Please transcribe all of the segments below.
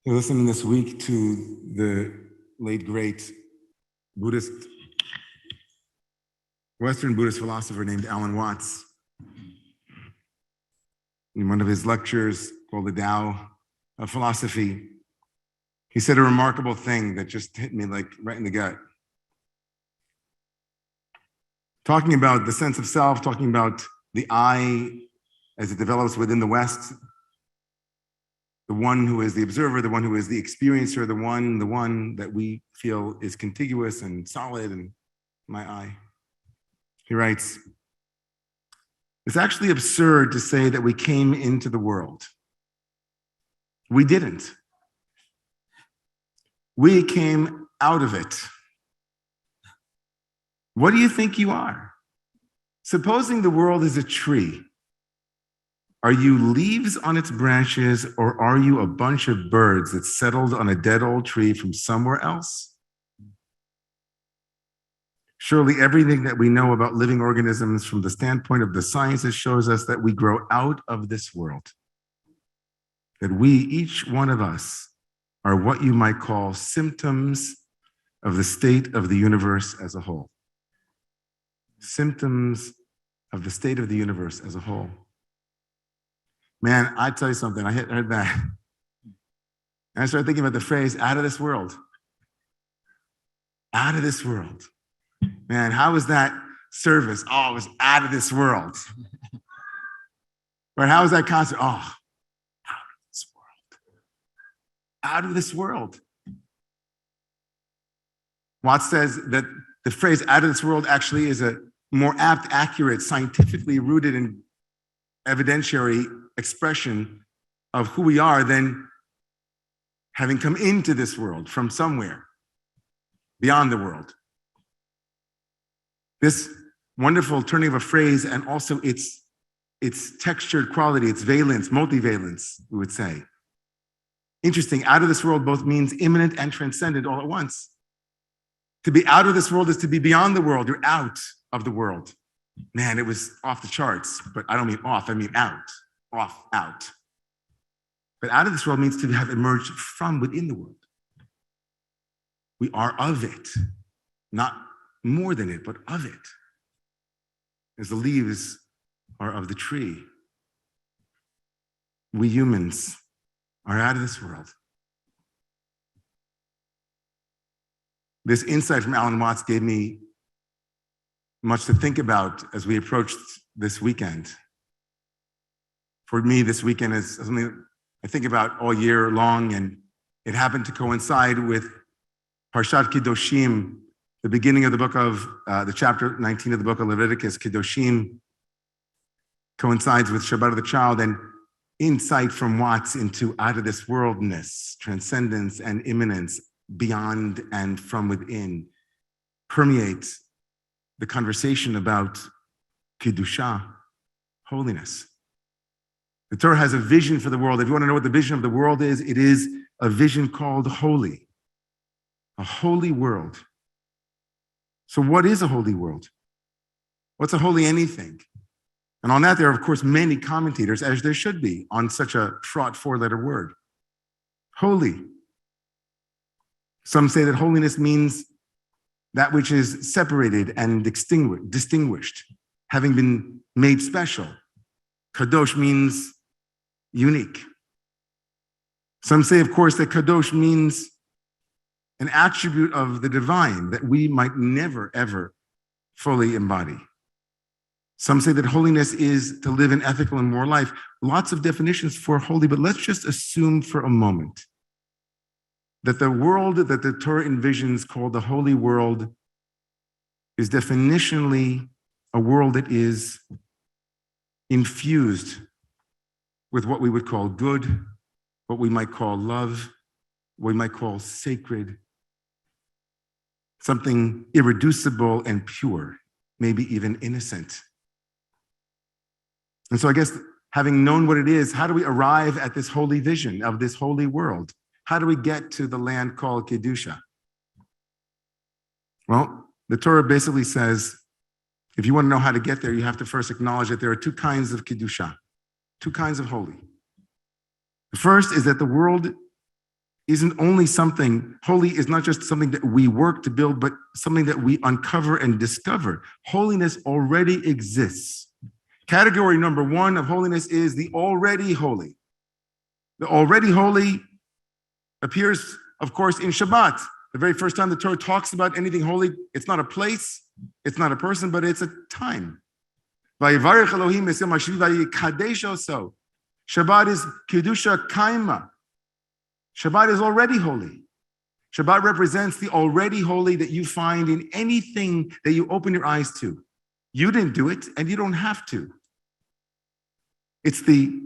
We're listening this week to the late, great Western Buddhist philosopher named Alan Watts. In one of his lectures called The Tao of Philosophy, he said a remarkable thing that just hit me like right in the gut. Talking about the sense of self, talking about the I as it develops within the West, the one who is the observer, the one who is the experiencer, the one that we feel is contiguous and solid, and my I. He writes, it's actually absurd to say that we came into the world. We didn't. We came out of it. What do you think you are? Supposing the world is a tree, are you leaves on its branches, or are you a bunch of birds that settled on a dead old tree from somewhere else? Surely everything that we know about living organisms from the standpoint of the sciences shows us that we grow out of this world. That we, each one of us, are what you might call symptoms of the state of the universe as a whole. Symptoms of the state of the universe as a whole. Man, I tell you something, I heard that. And I started thinking about the phrase, out of this world. Out of this world. Man, how was that service? Oh, it was out of this world. Right, how was that concert? Oh, out of this world. Out of this world. Watts says that the phrase out of this world actually is a more apt, accurate, scientifically rooted and evidentiary expression of who we are than having come into this world from somewhere beyond the world. This wonderful turning of a phrase and also its textured quality, its valence, multivalence, we would say. Interesting, out of this world both means immanent and transcendent all at once. To be out of this world is to be beyond the world. You're out of the world. Man, it was off the charts, but I don't mean off, I mean out. Off, out. But out of this world means to have emerged from within the world. We are of it, not more than it, but of it. As the leaves are of the tree. We humans are out of this world. This insight from Alan Watts gave me much to think about as we approached this weekend. For me, this weekend is something I think about all year long, and it happened to coincide with Parshat Kedoshim, the beginning of the book of, the chapter 19 of the book of Leviticus. Kedoshim coincides with Shabbat of the child, and insight from Watts into out of this worldness, transcendence and immanence, beyond and from within, permeates the conversation about kedushah, holiness. The Torah has a vision for the world. If you want to know what the vision of the world is, it is a vision called holy, a holy world. So what is a holy world? What's a holy anything? And on that, there are, of course, many commentators, as there should be, on such a fraught four-letter word. Holy. Some say that holiness means that which is separated and distinguished, having been made special. Kadosh means unique. Some say, of course, that Kadosh means an attribute of the divine that we might never, ever fully embody. Some say that holiness is to live an ethical and moral life. Lots of definitions for holy, but let's just assume for a moment that the world that the Torah envisions, called the holy world, is definitionally a world that is infused with what we would call good, what we might call love, what we might call sacred, something irreducible and pure, maybe even innocent. And so I guess having known what it is, how do we arrive at this holy vision of this holy world? How do we get to the land called kedushah? Well, the Torah basically says, if you want to know how to get there, you have to first acknowledge that there are two kinds of kedushah, two kinds of holy. The first is that the world isn't only something, holy is not just something that we work to build, but something that we uncover and discover. Holiness already exists. Category number one of holiness is the already holy. The already holy appears, of course, in Shabbat. The very first time the Torah talks about anything holy, it's not a place, it's not a person, but it's a time. Vayivarech Elohim es yom hashvi'i vayikadesh oso. Shabbat is kedushah kaima. Shabbat is already holy. Shabbat represents the already holy that you find in anything that you open your eyes to. You didn't do it, and you don't have to. It's the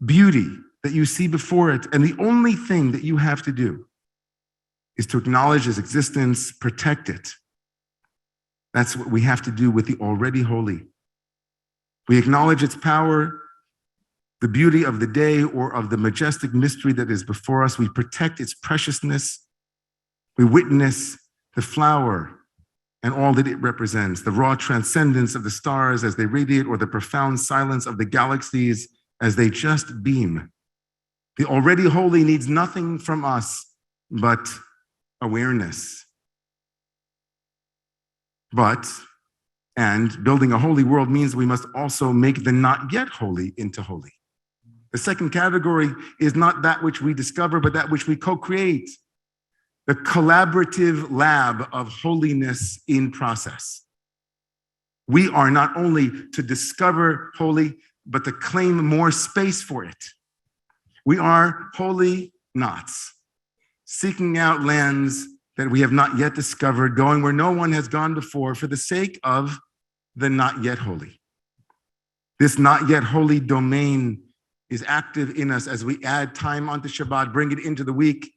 beauty that you see before it, and the only thing that you have to do is to acknowledge its existence, protect it. That's what we have to do with the already holy. We acknowledge its power, the beauty of the day or of the majestic mystery that is before us. We protect its preciousness. We witness the flower and all that it represents, the raw transcendence of the stars as they radiate, or the profound silence of the galaxies as they just beam. The already holy needs nothing from us but awareness. And building a holy world means we must also make the not yet holy into holy. The second category is not that which we discover, but that which we co-create. The collaborative lab of holiness in process. We are not only to discover holy, but to claim more space for it. We are holy knots, seeking out lands that we have not yet discovered, going where no one has gone before for the sake of the not yet holy. This not yet holy domain is active in us as we add time onto Shabbat, bring it into the week.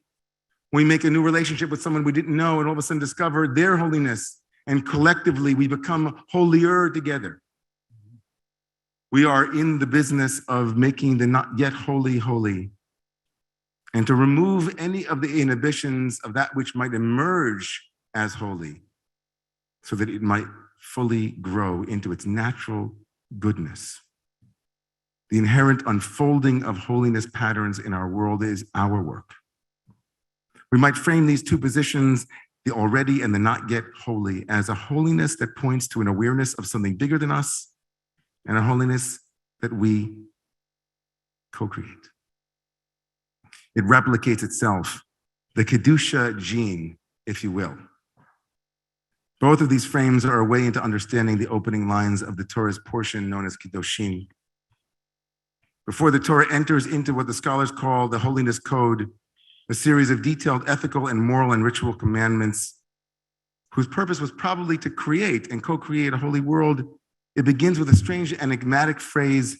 We make a new relationship with someone we didn't know and all of a sudden discover their holiness, and collectively we become holier together. We are in the business of making the not yet holy holy, and to remove any of the inhibitions of that which might emerge as holy so that it might fully grow into its natural goodness. The inherent unfolding of holiness patterns in our world is our work. We might frame these two positions, the already and the not yet holy, as a holiness that points to an awareness of something bigger than us, and a holiness that we co-create. It replicates itself, the kedushah gene, if you will. Both of these frames are a way into understanding the opening lines of the Torah's portion known as Kedoshim. Before the Torah enters into what the scholars call the holiness code, a series of detailed ethical and moral and ritual commandments whose purpose was probably to create and co-create a holy world, it begins with a strange enigmatic phrase,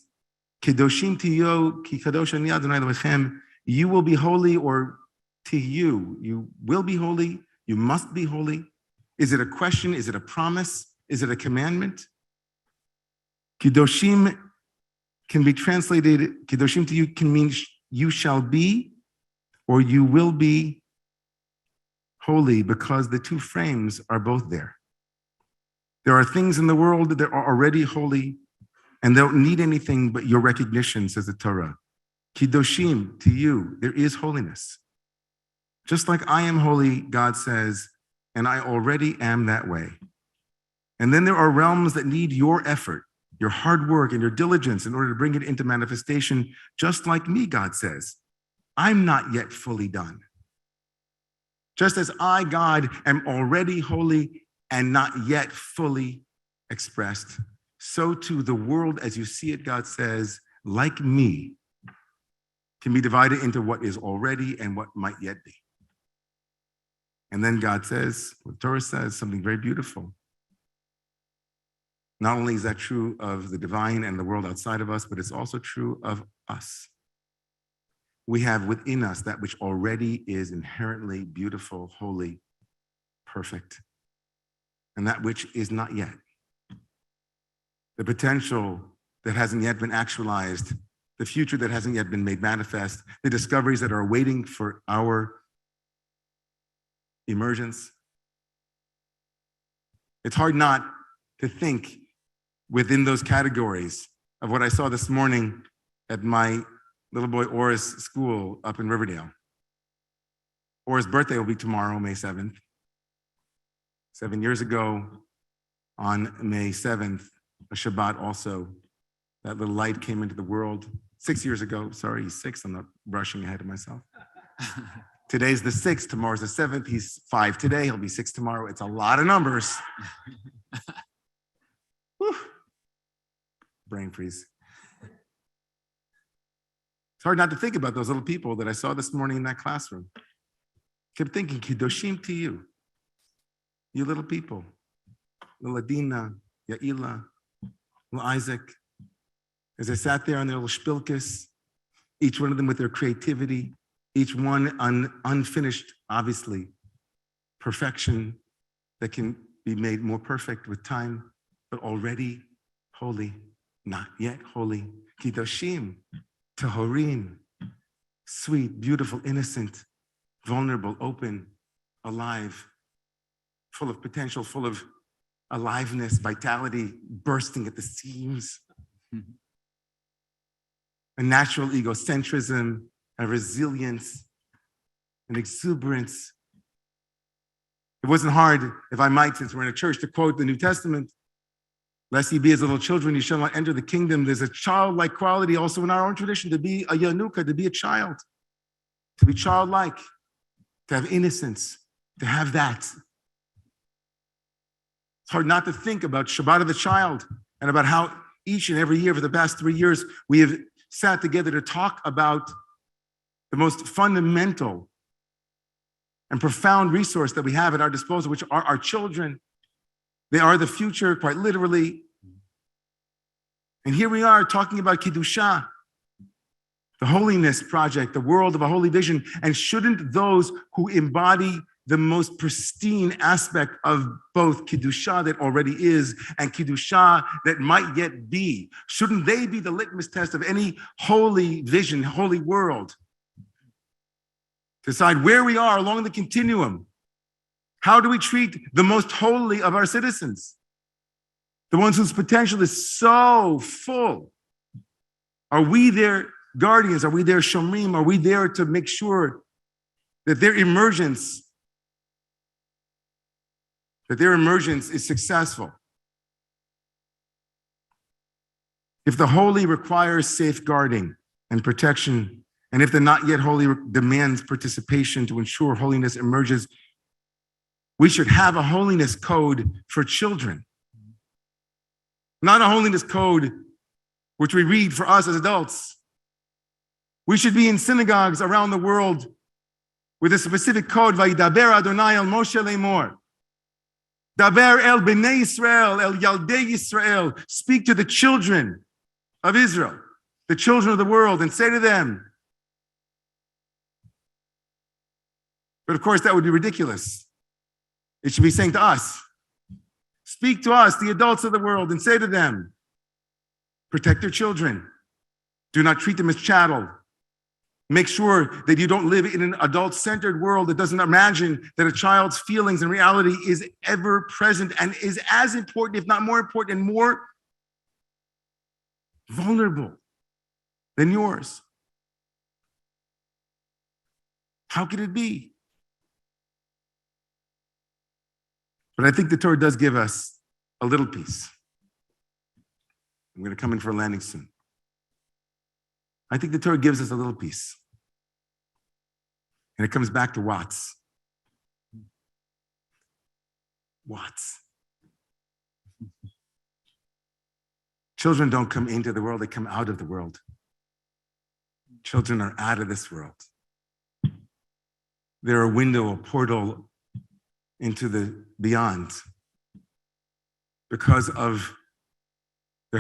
Kedoshim tiyo ki kadosh ani Adonai Elohechem. You will be holy, or to you will be holy, you must be holy. Is it a question? Is it a promise? Is it a commandment? Kedoshim can be translated, Kedoshim to you can mean you shall be, or you will be holy, because the two frames are both there. There are things in the world that are already holy and they don't need anything but your recognition, says the Torah. Kedoshim, to you, there is holiness. Just like I am holy, God says, and I already am that way. And then there are realms that need your effort, your hard work, and your diligence in order to bring it into manifestation, just like me, God says. I'm not yet fully done. Just as I, God, am already holy and not yet fully expressed, so too the world as you see it, God says, like me, can be divided into what is already and what might yet be. And then God says, the Torah says something very beautiful. Not only is that true of the divine and the world outside of us, but it's also true of us. We have within us that which already is inherently beautiful, holy, perfect, and that which is not yet. The potential that hasn't yet been actualized, the future that hasn't yet been made manifest, the discoveries that are waiting for our emergence. It's hard not to think within those categories of what I saw this morning at my little boy Orris school up in Riverdale. or his birthday will be tomorrow, May 7th. 7 years ago, on May 7th, a Shabbat also, that little light came into the world. 6 years ago, sorry, he's 6, I'm not rushing ahead of myself. Today's the 6th, tomorrow's the 7th, he's 5 today, he'll be 6 tomorrow. It's a lot of numbers. Whew. Brain freeze. It's hard not to think about those little people that I saw this morning in that classroom. Kept thinking, Kedoshim to you. You little people. Little Adina, Yaila, little Isaac. As I sat there on their little shpilkes, each one of them with their creativity, each one unfinished, obviously, perfection that can be made more perfect with time, but already holy, not yet holy. Kedoshim. Tahorim, sweet, beautiful, innocent, vulnerable, open, alive, full of potential, full of aliveness, vitality, bursting at the seams. A natural egocentrism, a resilience, an exuberance. It wasn't hard, if I might, since we're in a church, to quote the New Testament. Lest ye be as little children, you shall not enter the kingdom. There's a childlike quality also in our own tradition, to be a yanuka, to be a child, to be childlike, to have innocence, to have that. It's hard not to think about Shabbat of the child and about how each and every year for the past 3 years, we have sat together to talk about the most fundamental and profound resource that we have at our disposal, which are our children. They are the future, quite literally. And here we are talking about kedushah, the holiness project, the world of a holy vision. And shouldn't those who embody the most pristine aspect of both kedushah that already is and kedushah that might yet be, shouldn't they be the litmus test of any holy vision, holy world? Decide where we are along the continuum. How do we treat the most holy of our citizens? The ones whose potential is so full. Are we their guardians? Are we their shomrim? Are we there to make sure that their emergence is successful? If the holy requires safeguarding and protection, and if the not yet holy demands participation to ensure holiness emerges, we should have a holiness code for children, not a holiness code which we read for us as adults. We should be in synagogues around the world with a specific code, Vayidaber Adonai el Moshe Lemor. Daber el Bnei Yisrael, el Yaldei Yisrael. Speak to the children of Israel, the children of the world, and say to them. But of course, that would be ridiculous. It should be saying to us, speak to us, the adults of the world, and say to them, protect your children. Do not treat them as chattel. Make sure that you don't live in an adult-centered world that doesn't imagine that a child's feelings and reality is ever present and is as important, if not more important, and more vulnerable than yours. How could it be? But I think the Torah does give us a little piece. I'm going to come in for a landing soon. I think the Torah gives us a little piece. And it comes back to Watts. Watts. Children don't come into the world, they come out of the world. Children are out of this world. They're a window, a portal into the beyond because of their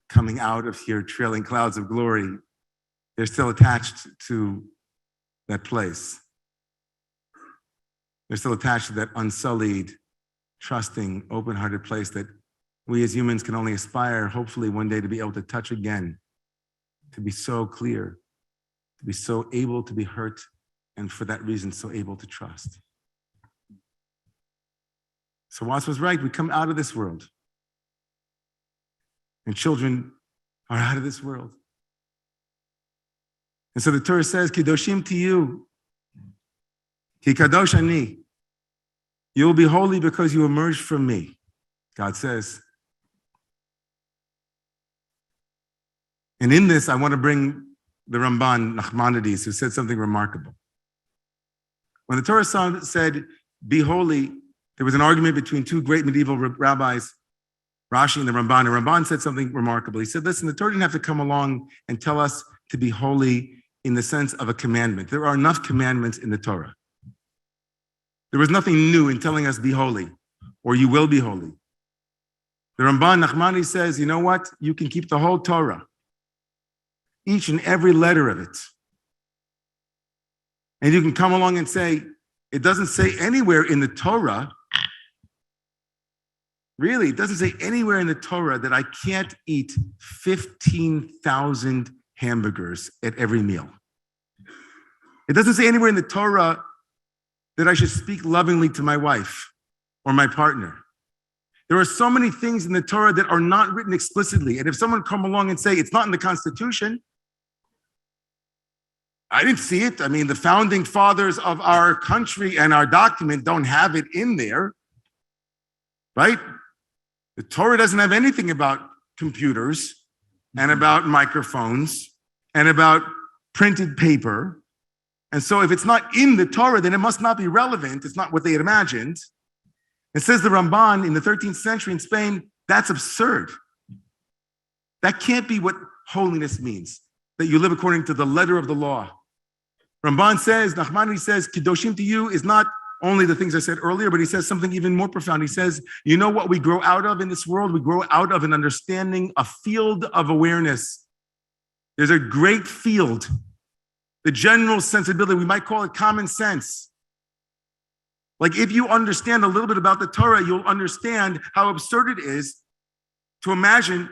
coming out of here, trailing clouds of glory. They're still attached to that place. They're still attached to that unsullied, trusting, open-hearted place that we as humans can only aspire, hopefully one day, to be able to touch again, to be so clear, to be so able to be hurt, and for that reason, so able to trust. So Watts was right. We come out of this world. And children are out of this world. And so the Torah says, Kedoshim to you, Ki kadosh ani. You will be holy because you emerged from me, God says. And in this, I want to bring the Ramban, Nachmanides, who said something remarkable. When the Torah said, be holy, there was an argument between two great medieval rabbis, Rashi and the Ramban. And Ramban said something remarkable. He said, listen, the Torah didn't have to come along and tell us to be holy in the sense of a commandment. There are enough commandments in the Torah. There was nothing new in telling us be holy, or you will be holy. The Ramban, Nachmani says, you know what? You can keep the whole Torah, each and every letter of it. And you can come along and say, it doesn't say anywhere in the Torah, really, it doesn't say anywhere in the Torah that I can't eat 15,000 hamburgers at every meal. It doesn't say anywhere in the Torah that I should speak lovingly to my wife or my partner. There are so many things in the Torah that are not written explicitly. And if someone come along and say it's not in the Constitution, I didn't see it. I mean, the founding fathers of our country and our document don't have it in there, right? The Torah doesn't have anything about computers and about microphones and about printed paper. And so if it's not in the Torah, then it must not be relevant. It's not what they had imagined. It says the Ramban in the 13th century in Spain, that's absurd. That can't be what holiness means, that you live according to the letter of the law. Ramban says, Nachmani says, Kedoshim to you is not only the things I said earlier, but he says something even more profound. He says, you know what we grow out of in this world? We grow out of an understanding, a field of awareness. There's a great field. The general sensibility, we might call it common sense. Like if you understand a little bit about the Torah, you'll understand how absurd it is to imagine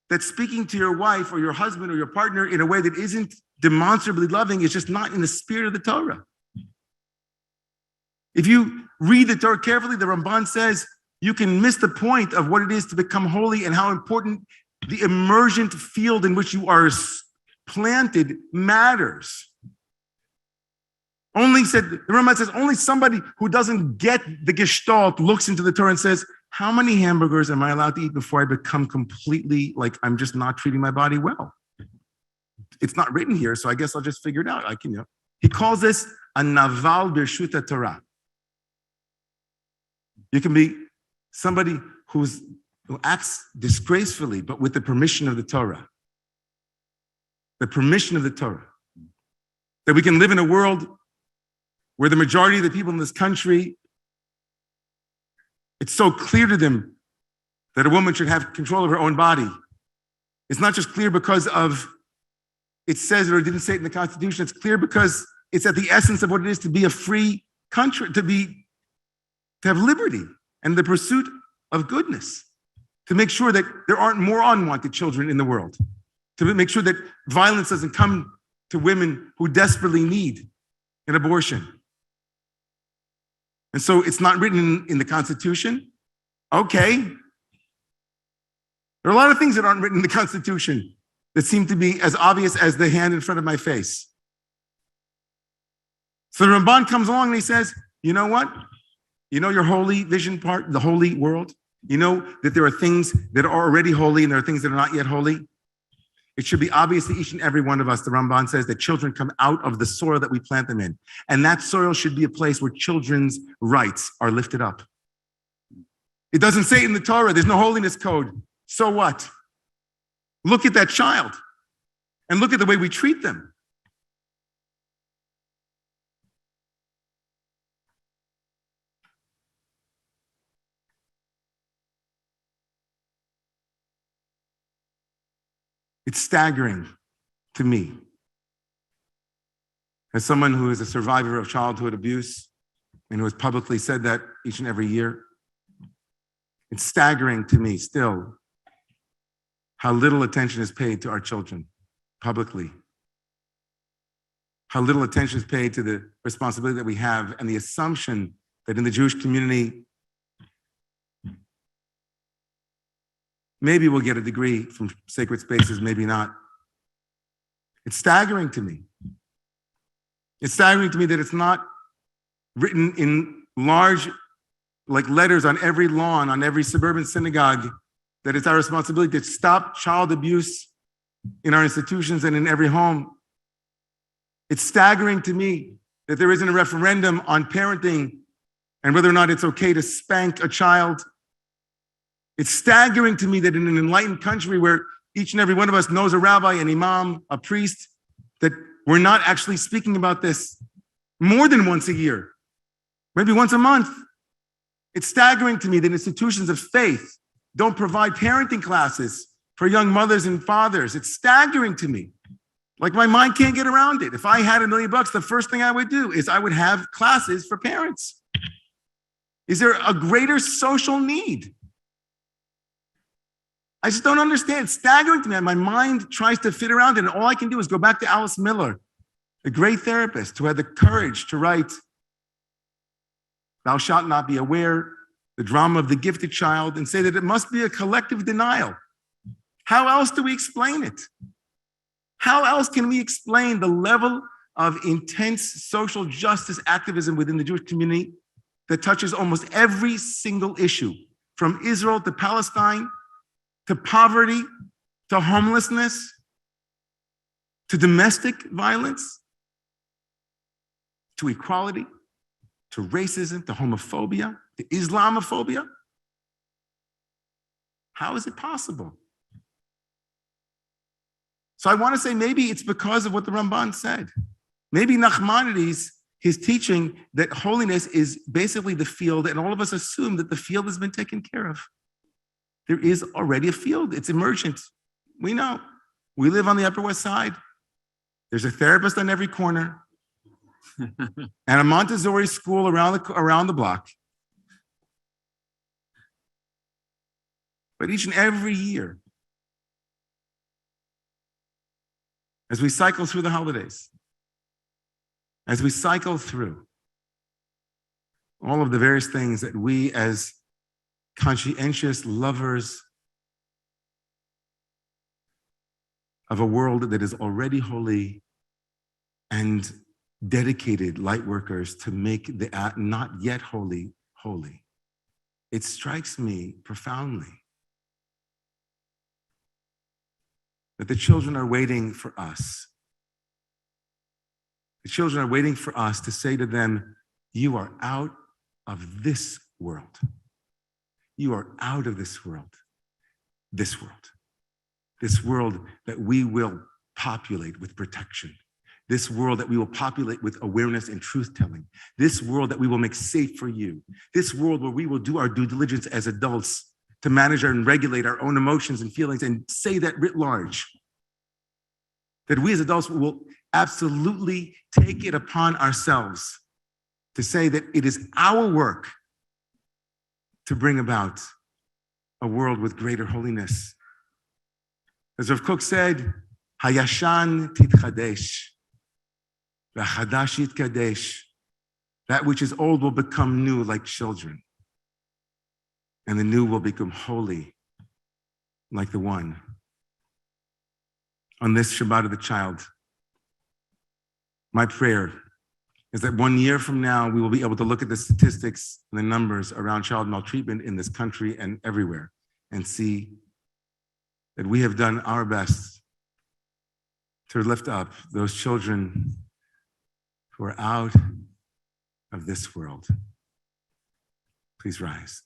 that speaking to your wife or your husband or your partner in a way that isn't demonstrably loving is just not in the spirit of the Torah. If you read the Torah carefully, the Ramban says you can miss the point of what it is to become holy and how important the emergent field in which you are planted matters. Only said, the Ramban says, only somebody who doesn't get the gestalt looks into the Torah and says, how many hamburgers am I allowed to eat before I become completely like I'm just not treating my body well? It's not written here, so I guess I'll just figure it out. He calls this a naval birshuta Torah. You can be somebody who acts disgracefully, but with the permission of the Torah. The permission of the Torah. That we can live in a world where the majority of the people in this country, it's so clear to them that a woman should have control of her own body. It's not just clear because of it says it or didn't say it in the Constitution. It's clear because it's at the essence of what it is to be a free country, to have liberty and the pursuit of goodness, to make sure that there aren't more unwanted children in the world, to make sure that violence doesn't come to women who desperately need an abortion. And so it's not written in the Constitution. Okay. There are a lot of things that aren't written in the Constitution that seem to be as obvious as the hand in front of my face. So the Ramban comes along and he says, you know what? You know your holy vision part, the holy world? You know that there are things that are already holy and there are things that are not yet holy? It should be obvious to each and every one of us, the Ramban says, that children come out of the soil that we plant them in. And that soil should be a place where children's rights are lifted up. It doesn't say it in the Torah, there's no holiness code. So what? Look at that child and look at the way we treat them. It's staggering to me, as someone who is a survivor of childhood abuse and who has publicly said that each and every year. It's staggering to me still how little attention is paid to our children publicly, how little attention is paid to the responsibility that we have and the assumption that in the Jewish community, maybe we'll get a degree from sacred spaces, maybe not. It's staggering to me. It's staggering to me that it's not written in large, like letters on every lawn, on every suburban synagogue, that it's our responsibility to stop child abuse in our institutions and in every home. It's staggering to me that there isn't a referendum on parenting and whether or not it's okay to spank a child. It's staggering to me that in an enlightened country where each and every one of us knows a rabbi, an imam, a priest, that we're not actually speaking about this more than once a year, maybe once a month. It's staggering to me that institutions of faith don't provide parenting classes for young mothers and fathers. It's staggering to me. Like my mind can't get around it. If I had $1 million, the first thing I would do is I would have classes for parents. Is there a greater social need? I just don't understand. It's staggering to me. My mind tries to fit around it, and all I can do is go back to Alice Miller, a great therapist who had the courage to write, "Thou shalt not be aware," the drama of the gifted child, and say that it must be a collective denial. How else do we explain it? How else can we explain the level of intense social justice activism within the Jewish community that touches almost every single issue, from Israel to Palestine, to poverty, to homelessness, to domestic violence, to equality, to racism, to homophobia, to Islamophobia? How is it possible? So I want to say maybe it's because of what the Ramban said. Maybe Nachmanides, his teaching that holiness is basically the field, and all of us assume that the field has been taken care of. There is already a field. It's emergent. We know. We live on the Upper West Side. There's a therapist on every corner and a Montessori school around the block. But each and every year, as we cycle through the holidays, as we cycle through all of the various things that we as conscientious lovers of a world that is already holy and dedicated light workers to make the not yet holy, holy, it strikes me profoundly that the children are waiting for us. The children are waiting for us to say to them, you are out of this world. You are out of this world. This world that we will populate with protection. This world that we will populate with awareness and truth-telling. This world that we will make safe for you. This world where we will do our due diligence as adults to manage and regulate our own emotions and feelings and say that writ large. That we as adults will absolutely take it upon ourselves to say that it is our work to bring about a world with greater holiness. As Rav Kook said, Hayashan titchadesh, v'chadash yitkadesh. That which is old will become new like children, and the new will become holy like the one. On this Shabbat of the child, my prayer is that 1 year from now, we will be able to look at the statistics and the numbers around child maltreatment in this country and everywhere and see that we have done our best to lift up those children who are out of this world. Please rise.